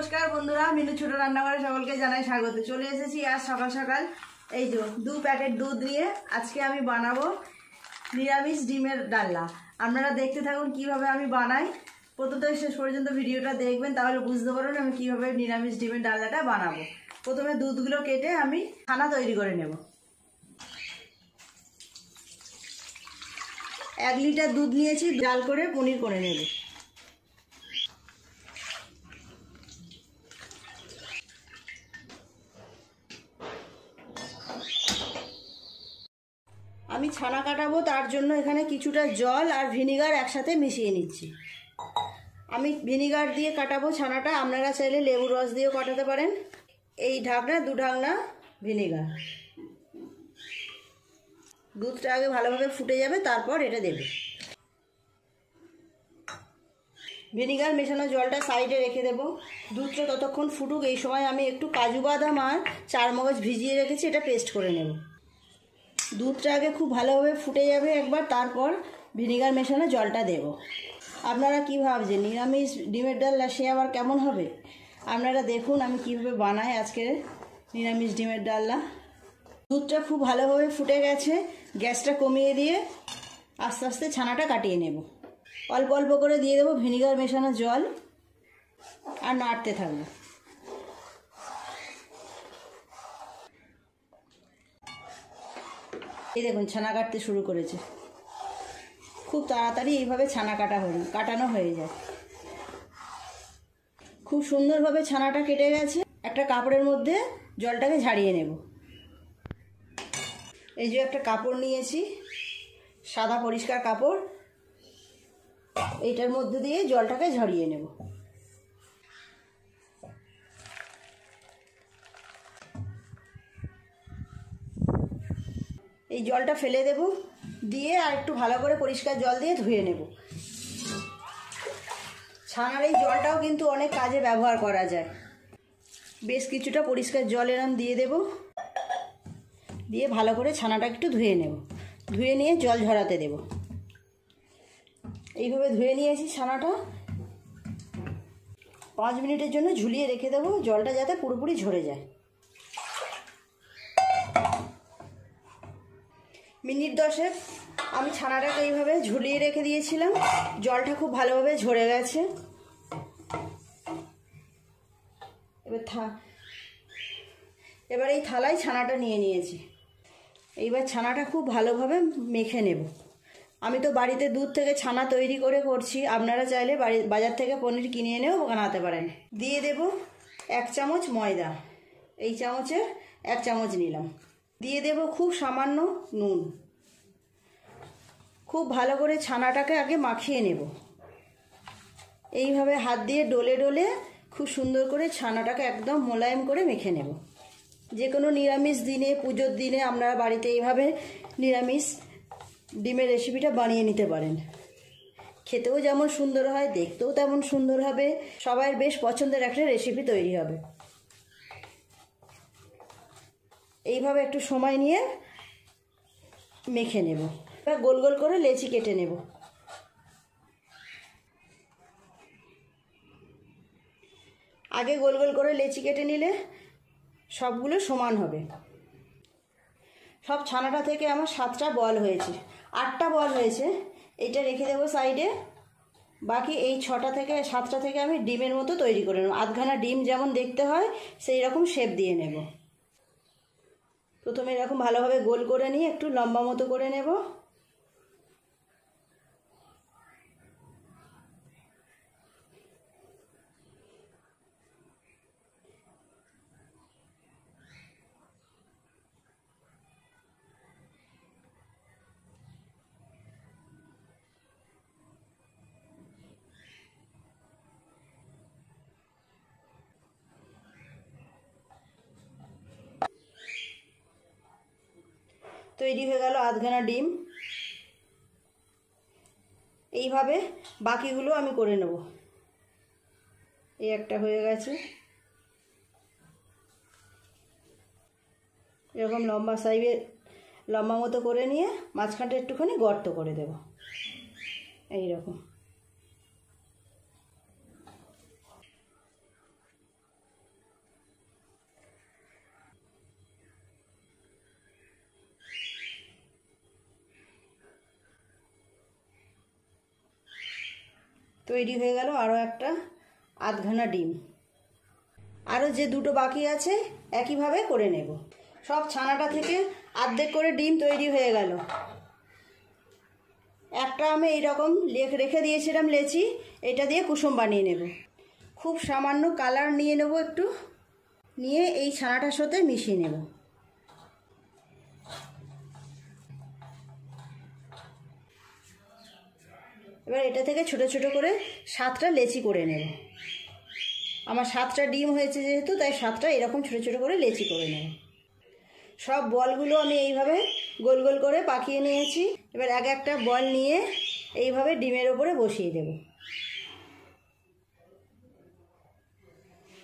নমস্কার বন্ধুরা, মিনু ছোট রান্নাঘরে সকলকে জানাই স্বাগত। চলে এসেছি আজ সকাল সকাল এই যে 2 প্যাকেট দুধ নিয়ে। আজকে আমি বানাবো নিরামিষ ডিমের ডালনা। আপনারা দেখতে থাকুন কিভাবে আমি বানাই। প্রথম থেকে শেষ পর্যন্ত ভিডিওটা দেখবেন, তাহলে বুঝতে পারবেন আমি কিভাবে নিরামিষ ডিমের ডালনাটা বানাবো। প্রথমে দুধগুলো কেটে আমি ছানা তৈরি করে নেব। 1 লিটার দুধ নিয়েছি, জাল করে পনির করে নেব। আমি ছানা কাটাবো, তার জন্য এখানে কিছুটা জল আর ভিনিগার একসাথে মিশিয়ে নিচ্ছি। আমি ভিনিগার দিয়ে কাটাবো ছানাটা, আপনারা চাইলে লেবুর রস দিয়েও কাটাতে পারেন। এই ঢাকনা 2 ঢাকনা ভিনিগার। দুধটা আগে ভালোভাবে ফুটে যাবে, তারপর এটা দেবে। ভিনিগার মেশানো জলটা সাইডে রেখে দেবো। দুধটা ততক্ষণ ফুটুক। এই সময় আমি একটু কাজু বাদাম আর চারমগজ ভিজিয়ে রেখেছি, এটা পেস্ট করে নেব। দুধটা আগে খুব ভালোভাবে ফুটে যাবে একবার, তারপর ভিনিগার মেশানো জলটা দেব। আপনারা কী ভাবছেন নিরামিষ ডিমের ডালনা সে আবার কেমন হবে? আপনারা দেখুন আমি কীভাবে বানাই আজকের নিরামিষ ডিমের ডালনা। দুধটা খুব ভালোভাবে ফুটে গেছে, গ্যাসটা কমিয়ে দিয়ে আস্তে আস্তে ছানাটা কাটিয়ে নেব। অল্প অল্প করে দিয়ে দেবো ভিনিগার মেশানো জল আর নাড়তে থাকবো। এই দেখুন ছানা কাটতে শুরু করেছে। খুব তাড়াতাড়ি এইভাবে ছানা কাটানো হয়ে যায়। খুব সুন্দরভাবে ছানাটা কেটে গেছে। একটা কাপড়ের মধ্যে জলটাকে ঝাড়িয়ে নেব। এই যে একটা কাপড় নিয়েছি, সাদা পরিষ্কার কাপড়, এইটার মধ্যে দিয়ে জলটাকে ঝরিয়ে নেব। এই জলটা ফেলে দেব, দিয়ে আর একটু ভালো করে পরিষ্কার জল দিয়ে ধুয়ে নেব। ছানার এই জলটাও কিন্তু অনেক কাজে ব্যবহার করা যায়। বেশ কিছুটা পরিষ্কার জল এরম দিয়ে দেব, দিয়ে ভালো করে ছানাটা একটু ধুয়ে নেব। ধুয়ে নিয়ে জল ঝরাতে দেব। এইভাবে ধুয়ে নিয়েছি ছানাটা। 5 মিনিটের জন্য ঝুলিয়ে রেখে দেবো, জলটা যাতে পুরোপুরি ঝরে যায়। মিনিট 10 আমি ছানাটাকে এইভাবে ঝুলিয়ে রেখে দিয়েছিলাম। জলটা খুব ভালোভাবে ঝরে গেছে। এবার এই থালায় ছানাটা নিয়ে নিয়েছি। এইবার ছানাটা খুব ভালোভাবে মেখে নেব। আমি তো বাড়িতে দুধ থেকে ছানা তৈরি করে করছি, আপনারা চাইলে বাজার থেকে পনির কিনে এনেও বানাতে পারেন। দিয়ে দেব 1 চামচ ময়দা। এই চামচের 1 চামচ নিলাম। দিয়ে দেব খুব সামান্য নুন। খুব ভালো করে ছানাটাকে আগে মাখিয়ে নেব। এইভাবে হাত দিয়ে ডলে ডলে খুব সুন্দর করে ছানাটাকে একদম মোলায়েম করে মেখে নেব। যে কোনো নিরামিষ দিনে, পুজোর দিনে আপনারা বাড়িতে এইভাবে নিরামিষ ডিমের রেসিপিটা বানিয়ে নিতে পারেন। খেতেও যেমন সুন্দর হয়, দেখতেও তেমন সুন্দর হবে। সবার বেশ পছন্দের একটা রেসিপি তৈরি হবে। এইভাবে একটু সময় নিয়ে মেখে নেব। এবার গোল গোল করে লেচি কেটে নেব। আগে গোল গোল করে লেচি কেটে নিলে সবগুলো সমান হবে। সব ছানাটা থেকে আমার 7টা বল হয়েছে, 8টা বল হয়েছে। এইটা রেখে দেবো সাইডে। বাকি এই 6টা থেকে 7টা থেকে আমি ডিমের মতো তৈরি করে নেব। আধখানা ডিম যেমন দেখতে হয় সেই রকম শেপ দিয়ে নেব। প্রথমে এরকম ভালোভাবে গোল করে নিয়ে একটু লম্বা মতো করে নেব। তৈরি হয়ে গেল আধখানা ডিম। এইভাবে বাকিগুলো আমি করে নেব। এই একটা হয়ে গেছে। এরকম লম্বা মতো করে নিয়ে মাঝখানটা একটুখানি গর্ত করে দেব। এই রকম। তৈরি হয়ে গেল আরও একটা আধখানা ডিম। আরও যে দুটো বাকি আছে একইভাবে করে নেব। সব ছানাটা থেকে অর্ধেক করে ডিম তৈরি হয়ে গেল। একটা আমি এইরকম রেখে দিয়েছিলাম লেচি, এটা দিয়ে কুসুম বানিয়ে নেব। খুব সামান্য কালার নিয়ে নেব একটু, নিয়ে এই ছানাটার সাথে মিশিয়ে নেব। এবার এটা থেকে ছোট ছোট করে 7টা লেচি করে নেব। আমার 7টা ডিম হয়েছে যেহেতু, তাই 7টা এরকম ছোট ছোট করে লেচি করে নেব। সব বলগুলো আমি এইভাবে গোল গোল করে পাকিয়ে নিয়েছি। এবার এক একটা বল নিয়ে এইভাবে ডিমের ওপরে বসিয়ে দেব।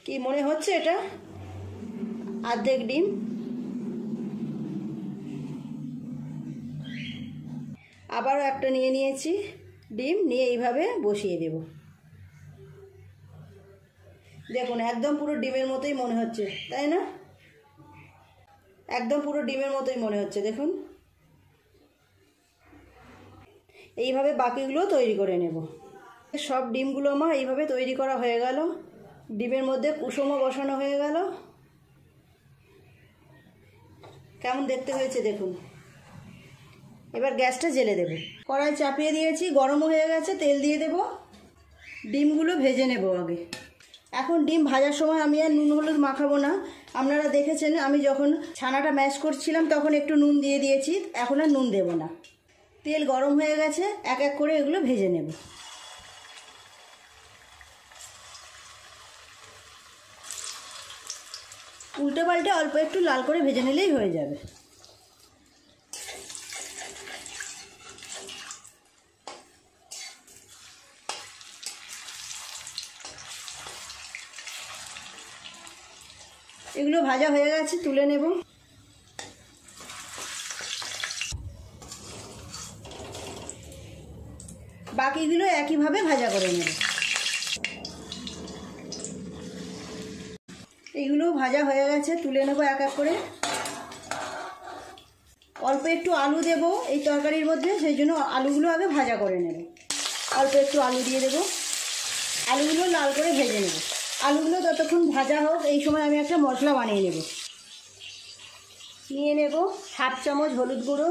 কি মনে হচ্ছে এটা অর্ধেক ডিম। আবারও একটা নিয়ে নিয়েছি ডিম, নিয়ে এইভাবে বসিয়ে দেব। দেখুন একদম পুরো ডিমের মতোই মনে হচ্ছে, তাই না? একদম পুরো ডিমের মতোই মনে হচ্ছে, দেখুন। এইভাবে বাকিগুলো তৈরি করে নেব। সব ডিমগুলো আমার এইভাবে তৈরি করা হয়ে গেল। ডিমের মধ্যে কুসুমও বসানো হয়ে গেল। কেমন দেখতে হয়েছে দেখুন। এবার গ্যাসটা জ্বেলে দেব। কড়াই চাপিয়ে দিয়েছি, গরম হয়ে গেছে, তেল দিয়ে দেব। ডিমগুলো ভেজে নেব আগে। এখন ডিম ভাজার সময় আমি আর নুন হলুদ মাখাবো না। আপনারা দেখেছেন আমি যখন ছানাটা ম্যাশ করছিলাম তখন একটু নুন দিয়ে দিয়েছি, এখন আর নুন দেব না। তেল গরম হয়ে গেছে, এক এক করে এগুলো ভেজে নেব। উল্টে পাল্টে অল্প একটু লাল করে ভেজে নিলেই হয়ে যাবে। এগুলো ভাজা হয়ে গেছে, তুলে নেব। বাকিগুলো একইভাবে ভাজা করে নেব। এইগুলো ভাজা হয়ে গেছে, তুলে নেব এক এক করে। অল্প একটু আলু দেব এই তরকারির মধ্যে, সেই জন্য আলুগুলো আগে ভাজা করে নেব। অল্প একটু আলু দিয়ে দেব। আলুগুলো লাল করে ভেজে নেব। আলুগুলো যতক্ষণ ভাজা হোক এই সময় আমি একটা মশলা বানিয়ে নেব। নিয়ে নেব 1/2 চামচ হলুদ গুঁড়ো,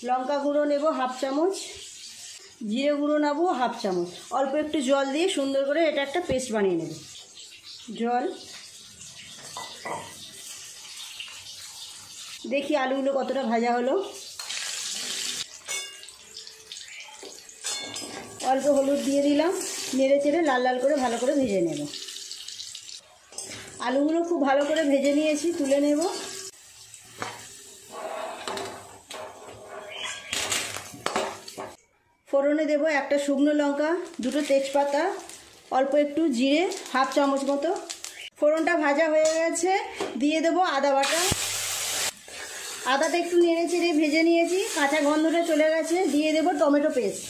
লঙ্কা গুঁড়ো নেব 1/2 চামচ, জিরে গুঁড়ো নেব 1/2 চামচ। অল্প একটু জল দিয়ে সুন্দর করে এটা একটা পেস্ট বানিয়ে নেব। জল, দেখি আলুগুলো কতটা ভাজা হলো। অল্প হলুদ দিয়ে দিলাম, নেড়ে চেড়ে লাল লাল করে ভালো করে ভেজে নেব। আলুগুলো খুব ভালো করে ভেজে নিয়েছি, তুলে নেব। ফোড়নে দেব একটা শুকনো লঙ্কা, দুটো তেজপাতা, অল্প একটু জিরে 1/2 চামচ মতো। ফোড়নটা ভাজা হয়ে গেছে, দিয়ে দেব আদা বাটা। আদাটা একটু নেড়ে চেড়ে ভেজে নিয়েছি, কাঁচা গন্ধটা চলে গেছে। দিয়ে দেব টমেটো পেস্ট।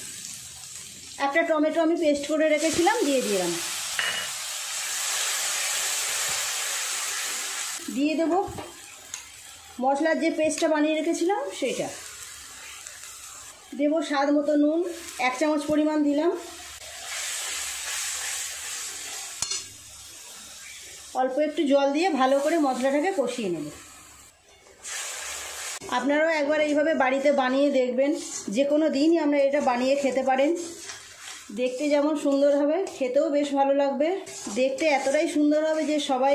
একটা টমেটো আমি পেস্ট করে রেখেছিলাম, দিয়ে দিলাম। দিয়ে দেব মশলার যে পেস্টটা বানিয়ে রেখেছিলাম সেটা। দেব স্বাদ মতো নুন, 1 চামচ পরিমাণ দিলাম। অল্প একটু জল দিয়ে ভালো করে মশলাটাকে কষিয়ে নেব। আপনারাও একবার এইভাবে বাড়িতে বানিয়ে দেখবেন। যে কোনো দিনই আপনারা এটা বানিয়ে খেতে পারেন। দেখতে যেমন সুন্দর হবে, খেতেও বেশ ভালো লাগবে। দেখতে এতটাই সুন্দর হবে যে সবাই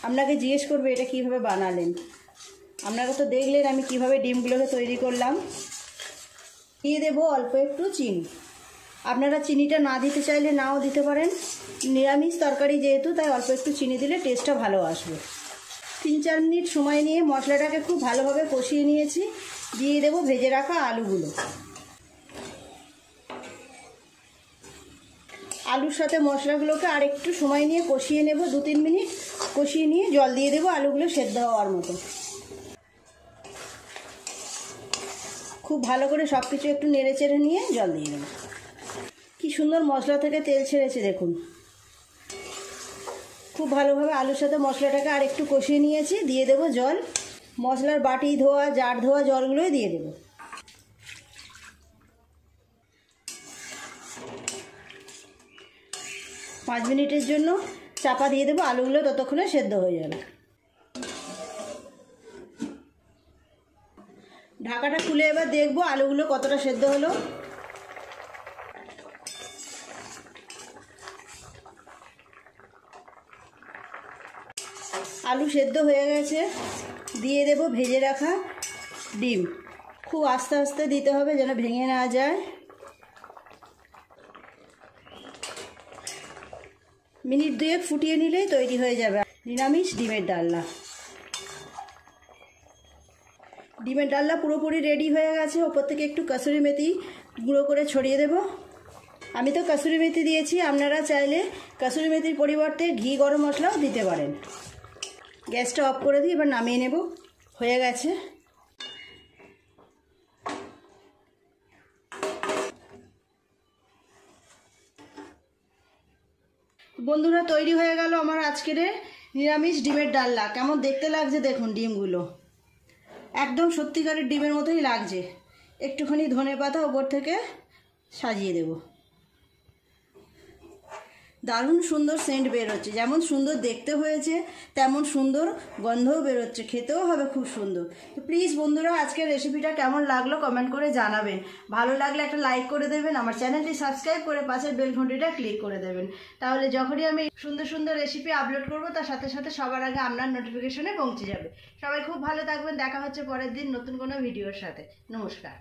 আপনাকে জিজ্ঞেস করবে এটা কীভাবে বানালেন। আপনারা তো দেখলেন আমি কিভাবে ডিমগুলোকে তৈরি করলাম। দিয়ে দেবো অল্প একটু চিনি। আপনারা চিনিটা না দিতে চাইলে নাও দিতে পারেন। নিরামিষ তরকারি যেহেতু, তাই অল্প একটু চিনি দিলে টেস্টটা ভালো আসবে। 3-4 মিনিট সময় নিয়ে মশলাটাকে খুব ভালোভাবে কষিয়ে নিয়েছি। দিয়ে দেবো ভেজে রাখা আলুগুলো। আলুর সাথে মশলাগুলোকে আর একটু সময় নিয়ে কষিয়ে নেব, 2-3 মিনিট কষিয়ে নিয়ে জল দিয়ে দেবো আলুগুলো সেদ্ধ হওয়ার মতো। খুব ভালো করে সব কিছু একটু নেড়ে চেড়ে নিয়ে জল দিয়ে দেবো। কি সুন্দর মশলা থেকে তেল ছেড়েছে দেখুন। খুব ভালোভাবে আলুর সাথে মশলাটাকে আর একটু কষিয়ে নিয়েছি। দিয়ে দেবো জল। মশলার বাটি ধোয়া, জার ধোয়া জলগুলোই দিয়ে দেবো। 5 মিনিটের জন্য চাপা দিয়ে দেবো, আলুগুলো ততক্ষণে সেদ্ধ হয়ে যাবে। ঢাকাটা খুলে এবার দেখবো আলুগুলো কতটা সেদ্ধ হলো। আলু সেদ্ধ হয়ে গেছে, দিয়ে দেব ভেজে রাখা ডিম। খুব আস্তে আস্তে দিতে হবে যেন ভেঙে না যায়। মিনিট 2 ফুটিয়ে নিলেই তৈরি হয়ে যাবে নিরামিষ ডিমের ডালনা। ডিমের ডালনা পুরোপুরি রেডি হয়ে গেছে। ওপর থেকে একটু কসুরি মেথি গুঁড়ো করে ছড়িয়ে দেব। আমি তো কসুরি মেথি দিয়েছি, আপনারা চাইলে কসুরি মেথির পরিবর্তে ঘি গরম মশলাও দিতে পারেন। গ্যাসটা অফ করে দিই, এবার নামিয়ে নেব। হয়ে গেছে। বন্ধুরা, তৈরি হয়ে গেল আমার আজকের নিরামিষ ডিমের ডালনা। কেমন দেখতে লাগছে দেখুন, ডিমগুলো একদম সত্যিকারের ডিমের মতোই লাগছে। একটুখানি ধনেপাতা ওপর থেকে সাজিয়ে দেব। দারুণ সুন্দর সেন্ট বেরোচ্ছে। যেমন সুন্দর দেখতে হয়েছে তেমন সুন্দর গন্ধও বেরোচ্ছে, খেতেও হবে খুব সুন্দর। তো প্লিজ বন্ধুরা, আজকের রেসিপিটা কেমন লাগলো কমেন্ট করে জানাবেন। ভালো লাগলে একটা লাইক করে দেবেন, আমার চ্যানেলটি সাবস্ক্রাইব করে পাশের বেল ঘন্টিটা ক্লিক করে দেবেন। তাহলে যখনই আমি সুন্দর সুন্দর রেসিপি আপলোড করব তার সাথে সাথে সবার আগে আপনার নোটিফিকেশনে পৌঁছে যাবে। সবাই খুব ভালো থাকবেন। দেখা হচ্ছে পরের দিন নতুন কোনো ভিডিওর সাথে। নমস্কার।